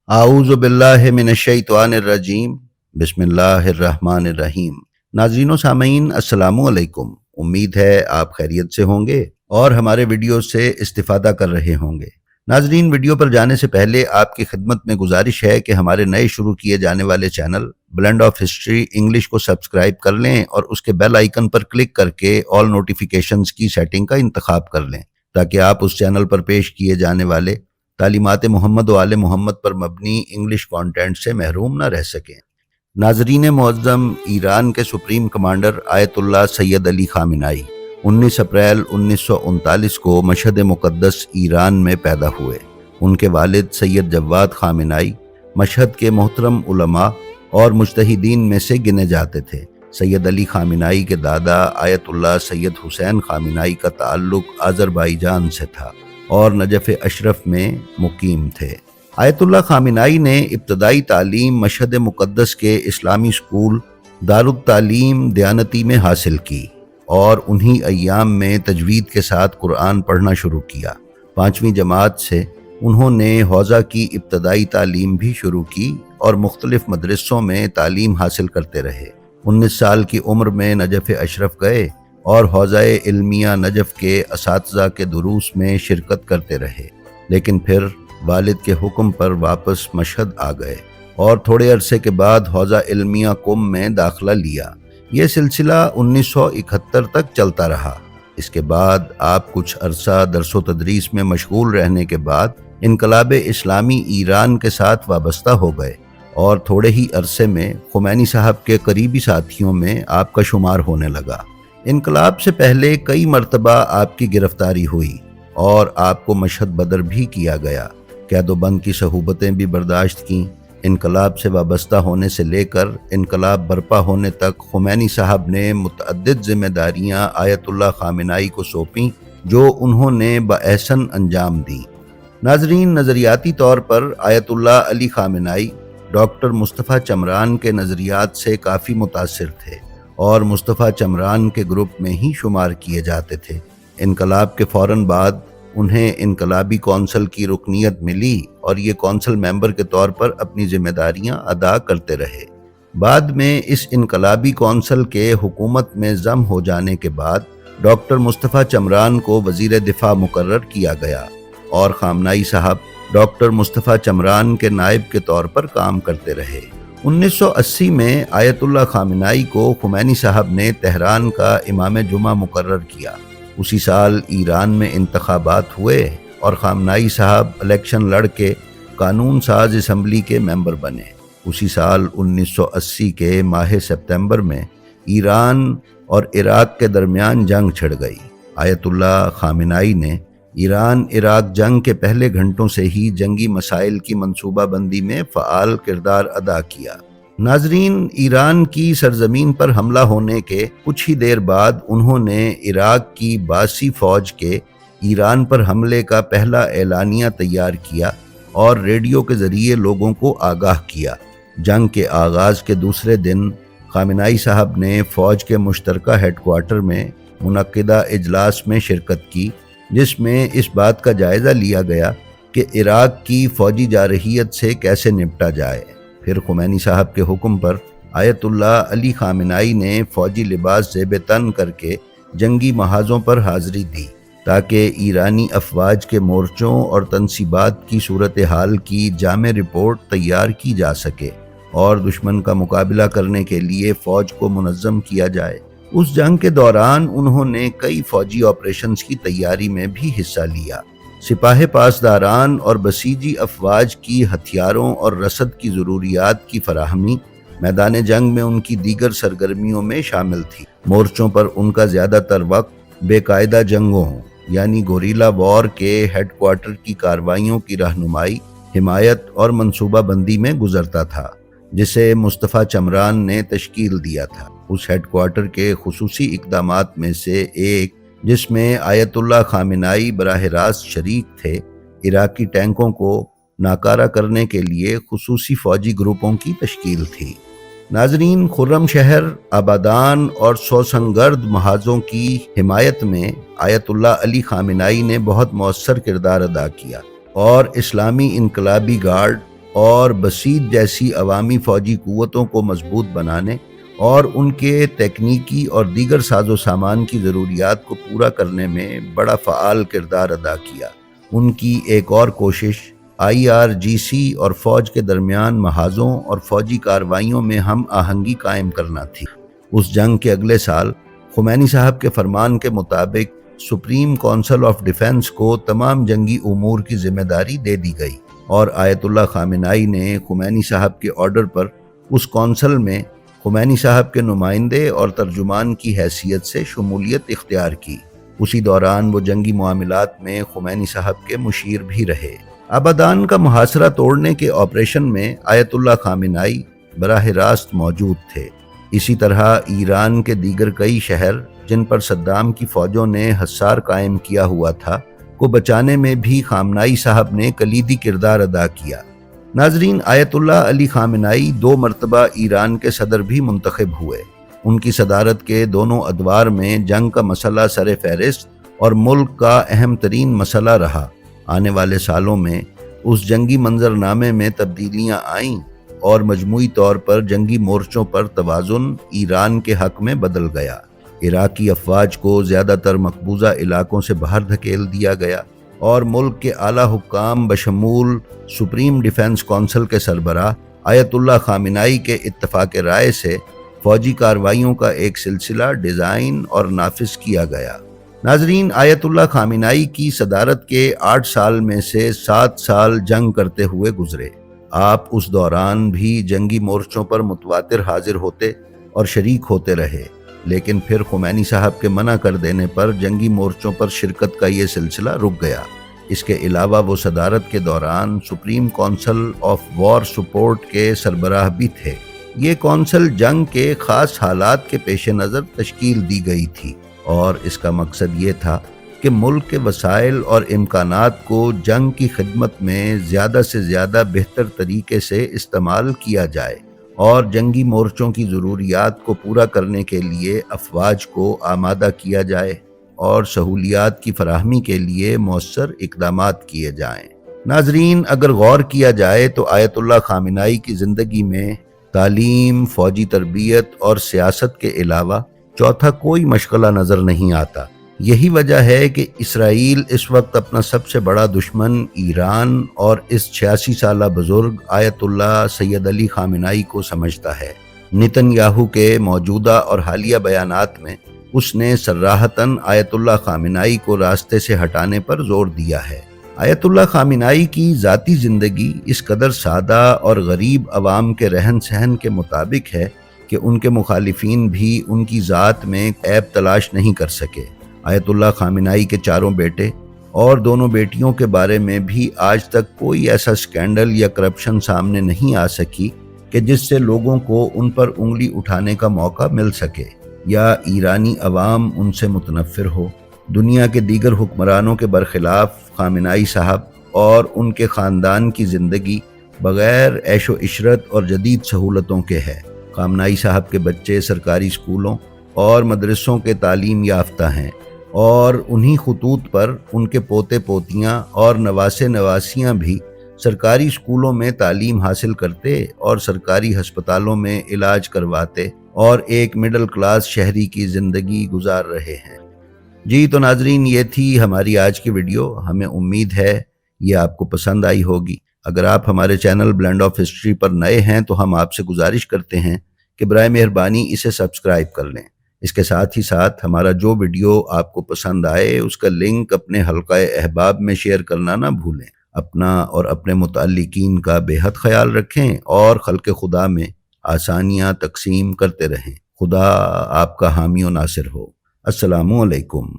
اعوذ باللہ من الشیطان الرجیم بسم اللہ الرحمن الرحیم۔ ناظرین و سامعین السلام علیکم، امید ہے آپ خیریت سے ہوں گے اور ہمارے ویڈیو سے استفادہ کر رہے ہوں گے۔ ناظرین، ویڈیو پر جانے سے پہلے آپ کی خدمت میں گزارش ہے کہ ہمارے نئے شروع کیے جانے والے channel blend of history English کو سبسکرائب کر لیں اور اس کے بیل آئیکن پر کلک کر کے آل نوٹیفیکیشنز کی سیٹنگ کا انتخاب کر لیں تاکہ آپ اس چینل پر پیش کیے جانے والے تعلیمات محمد و آل محمد پر مبنی انگلش کانٹینٹ سے محروم نہ رہ سکیں۔ ناظرین معظم، ایران کے سپریم کمانڈر آیت اللہ سید علی خامنائی 19 اپریل 1939 کو مشہد مقدس ایران میں پیدا ہوئے۔ ان کے والد سید جواد خامنائی مشہد کے محترم علماء اور مجتہدین میں سے گنے جاتے تھے۔ سید علی خامنائی کے دادا آیت اللہ سید حسین خامنائی کا تعلق آذربائیجان سے تھا اور نجف اشرف میں مقیم تھے۔ آیت اللہ خامنائی نے ابتدائی تعلیم مشہد مقدس کے اسلامی اسکول دارالتعلیم دیانتی میں حاصل کی اور انہی ایام میں تجوید کے ساتھ قرآن پڑھنا شروع کیا۔ 5ویں جماعت سے انہوں نے حوزہ کی ابتدائی تعلیم بھی شروع کی اور مختلف مدرسوں میں تعلیم حاصل کرتے رہے۔ 19 سال کی عمر میں نجف اشرف گئے اور حوزہ علمیہ نجف کے اساتذہ کے دروس میں شرکت کرتے رہے، لیکن پھر والد کے حکم پر واپس مشہد آ گئے اور تھوڑے عرصے کے بعد حوزہ علمیہ قم میں داخلہ لیا۔ یہ سلسلہ 1971 تک چلتا رہا۔ اس کے بعد آپ کچھ عرصہ درس و تدریس میں مشغول رہنے کے بعد انقلاب اسلامی ایران کے ساتھ وابستہ ہو گئے اور تھوڑے ہی عرصے میں خمینی صاحب کے قریبی ساتھیوں میں آپ کا شمار ہونے لگا۔ انقلاب سے پہلے کئی مرتبہ آپ کی گرفتاری ہوئی اور آپ کو مشہد بدر بھی کیا گیا۔ قید و بند کی صعوبتیں بھی برداشت کیں۔ انقلاب سے وابستہ ہونے سے لے کر انقلاب برپا ہونے تک خمینی صاحب نے متعدد ذمہ داریاں آیت اللہ خامنائی کو سونپیں جو انہوں نے باحسن انجام دیں۔ ناظرین، نظریاتی طور پر آیت اللہ علی خامنائی ڈاکٹر مصطفیٰ چمران کے نظریات سے کافی متاثر تھے اور مصطفیٰ چمران کے گروپ میں ہی شمار کیے جاتے تھے۔ انقلاب کے فوراً بعد انہیں انقلابی کونسل کی رکنیت ملی اور یہ کونسل ممبر کے طور پر اپنی ذمہ داریاں ادا کرتے رہے۔ بعد میں اس انقلابی کونسل کے حکومت میں ضم ہو جانے کے بعد ڈاکٹر مصطفیٰ چمران کو وزیر دفاع مقرر کیا گیا اور خامنائی صاحب ڈاکٹر مصطفیٰ چمران کے نائب کے طور پر کام کرتے رہے۔ 1980 میں آیت اللہ خامنائی کو خمینی صاحب نے تہران کا امام جمعہ مقرر کیا۔ اسی سال ایران میں انتخابات ہوئے اور خامنائی صاحب الیکشن لڑ کے قانون ساز اسمبلی کے ممبر بنے۔ اسی سال 1980 کے ماہ سپتمبر میں ایران اور عراق کے درمیان جنگ چھڑ گئی۔ آیت اللہ خامنائی نے ایران عراق جنگ کے پہلے گھنٹوں سے ہی جنگی مسائل کی منصوبہ بندی میں فعال کردار ادا کیا۔ ناظرین، ایران کی سرزمین پر حملہ ہونے کے کچھ ہی دیر بعد انہوں نے عراق کی باسی فوج کے ایران پر حملے کا پہلا اعلانیہ تیار کیا اور ریڈیو کے ذریعے لوگوں کو آگاہ کیا۔ جنگ کے آغاز کے دوسرے دن خامنائی صاحب نے فوج کے مشترکہ ہیڈ کوارٹر میں منعقدہ اجلاس میں شرکت کی، جس میں اس بات کا جائزہ لیا گیا کہ عراق کی فوجی جارحیت سے کیسے نپٹا جائے۔ پھر خمینی صاحب کے حکم پر آیت اللہ علی خامنائی نے فوجی لباس زیب تن کر کے جنگی محاذوں پر حاضری دی تاکہ ایرانی افواج کے مورچوں اور تنصیبات کی صورتحال کی جامع رپورٹ تیار کی جا سکے اور دشمن کا مقابلہ کرنے کے لیے فوج کو منظم کیا جائے۔ اس جنگ کے دوران انہوں نے کئی فوجی آپریشنز کی تیاری میں بھی حصہ لیا۔ سپاہ پاسداران اور بسیجی افواج کی ہتھیاروں اور رسد کی ضروریات کی فراہمی میدان جنگ میں ان کی دیگر سرگرمیوں میں شامل تھی۔ مورچوں پر ان کا زیادہ تر وقت بے قاعدہ جنگوں یعنی گوریلا وار کے ہیڈ کوارٹر کی کارروائیوں کی رہنمائی، حمایت اور منصوبہ بندی میں گزرتا تھا، جسے مصطفیٰ چمران نے تشکیل دیا تھا۔ اس ہیڈ کوارٹر کے خصوصی اقدامات میں سے ایک، جس میں آیت اللہ خامنائی براہ راست شریک تھے، عراقی ٹینکوں کو ناکارہ کرنے کے لیے خصوصی فوجی گروپوں کی تشکیل تھی۔ ناظرین، خرم شہر، آبادان اور سوسنگرد محاذوں کی حمایت میں آیت اللہ علی خامنائی نے بہت مؤثر کردار ادا کیا اور اسلامی انقلابی گارڈ اور بسیط جیسی عوامی فوجی قوتوں کو مضبوط بنانے اور ان کے تکنیکی اور دیگر ساز و سامان کی ضروریات کو پورا کرنے میں بڑا فعال کردار ادا کیا۔ ان کی ایک اور کوشش IRGC اور فوج کے درمیان محاذوں اور فوجی کارروائیوں میں ہم آہنگی قائم کرنا تھی۔ اس جنگ کے اگلے سال خمینی صاحب کے فرمان کے مطابق سپریم کونسل آف ڈیفنس کو تمام جنگی امور کی ذمہ داری دے دی گئی اور آیت اللہ خامنائی نے خمینی صاحب کے آرڈر پر اس کونسل میں خمینی صاحب کے نمائندے اور ترجمان کی حیثیت سے شمولیت اختیار کی۔ اسی دوران وہ جنگی معاملات میں خمینی صاحب کے مشیر بھی رہے۔ آبادان کا محاصرہ توڑنے کے آپریشن میں آیت اللہ خامنائی براہ راست موجود تھے۔ اسی طرح ایران کے دیگر کئی شہر جن پر صدام کی فوجوں نے حصار قائم کیا ہوا تھا کو بچانے میں بھی خامنائی صاحب نے کلیدی کردار ادا کیا۔ ناظرین، آیت اللہ علی خامنائی 2 مرتبہ ایران کے صدر بھی منتخب ہوئے۔ ان کی صدارت کے دونوں ادوار میں جنگ کا مسئلہ سر فہرست اور ملک کا اہم ترین مسئلہ رہا۔ آنے والے سالوں میں اس جنگی منظرنامے میں تبدیلیاں آئیں اور مجموعی طور پر جنگی مورچوں پر توازن ایران کے حق میں بدل گیا۔ عراقی افواج کو زیادہ تر مقبوضہ علاقوں سے باہر دھکیل دیا گیا اور ملک کے اعلیٰ حکام بشمول سپریم ڈیفنس کونسل کے سربراہ آیت اللہ خامنائی کے اتفاق رائے سے فوجی کارروائیوں کا ایک سلسلہ ڈیزائن اور نافذ کیا گیا۔ ناظرین، آیت اللہ خامنائی کی صدارت کے 8 سال میں سے 7 سال جنگ کرتے ہوئے گزرے۔ آپ اس دوران بھی جنگی مورچوں پر متواتر حاضر ہوتے اور شریک ہوتے رہے، لیکن پھر خمینی صاحب کے منع کر دینے پر جنگی مورچوں پر شرکت کا یہ سلسلہ رک گیا۔ اس کے علاوہ وہ صدارت کے دوران supreme council of war support کے سربراہ بھی تھے۔ یہ کونسل جنگ کے خاص حالات کے پیش نظر تشکیل دی گئی تھی اور اس کا مقصد یہ تھا کہ ملک کے وسائل اور امکانات کو جنگ کی خدمت میں زیادہ سے زیادہ بہتر طریقے سے استعمال کیا جائے اور جنگی مورچوں کی ضروریات کو پورا کرنے کے لیے افواج کو آمادہ کیا جائے اور سہولیات کی فراہمی کے لیے مؤثر اقدامات کیے جائیں۔ ناظرین، اگر غور کیا جائے تو آیت اللہ خامنائی کی زندگی میں تعلیم، فوجی تربیت اور سیاست کے علاوہ چوتھا کوئی مشغلہ نظر نہیں آتا۔ یہی وجہ ہے کہ اسرائیل اس وقت اپنا سب سے بڑا دشمن ایران اور اس 86 سالہ بزرگ آیت اللہ سید علی خامنائی کو سمجھتا ہے۔ نتن یاہو کے موجودہ اور حالیہ بیانات میں اس نے صراحتاً آیت اللہ خامنائی کو راستے سے ہٹانے پر زور دیا ہے۔ آیت اللہ خامنائی کی ذاتی زندگی اس قدر سادہ اور غریب عوام کے رہن سہن کے مطابق ہے کہ ان کے مخالفین بھی ان کی ذات میں عیب تلاش نہیں کر سکے۔ آیت اللہ خامنائی کے 4 بیٹے اور 2 بیٹیوں کے بارے میں بھی آج تک کوئی ایسا سکینڈل یا کرپشن سامنے نہیں آ سکی کہ جس سے لوگوں کو ان پر انگلی اٹھانے کا موقع مل سکے یا ایرانی عوام ان سے متنفر ہو۔ دنیا کے دیگر حکمرانوں کے برخلاف خامنائی صاحب اور ان کے خاندان کی زندگی بغیر عیش و عشرت اور جدید سہولتوں کے ہے۔ خامنائی صاحب کے بچے سرکاری اسکولوں اور مدرسوں کے تعلیم یافتہ ہیں اور انہی خطوط پر ان کے پوتے پوتیاں اور نواسے نواسیاں بھی سرکاری اسکولوں میں تعلیم حاصل کرتے اور سرکاری ہسپتالوں میں علاج کرواتے اور ایک مڈل کلاس شہری کی زندگی گزار رہے ہیں۔ جی تو ناظرین، یہ تھی ہماری آج کی ویڈیو۔ ہمیں امید ہے یہ آپ کو پسند آئی ہوگی۔ اگر آپ ہمارے چینل بلینڈ آف ہسٹری پر نئے ہیں تو ہم آپ سے گزارش کرتے ہیں کہ برائے مہربانی اسے سبسکرائب کر لیں۔ اس کے ساتھ ہی ساتھ ہمارا جو ویڈیو آپ کو پسند آئے اس کا لنک اپنے حلقہ احباب میں شیئر کرنا نہ بھولیں۔ اپنا اور اپنے متعلقین کا بے حد خیال رکھیں اور خلق خدا میں آسانیاں تقسیم کرتے رہیں۔ خدا آپ کا حامی و ناصر ہو۔ السلام علیکم۔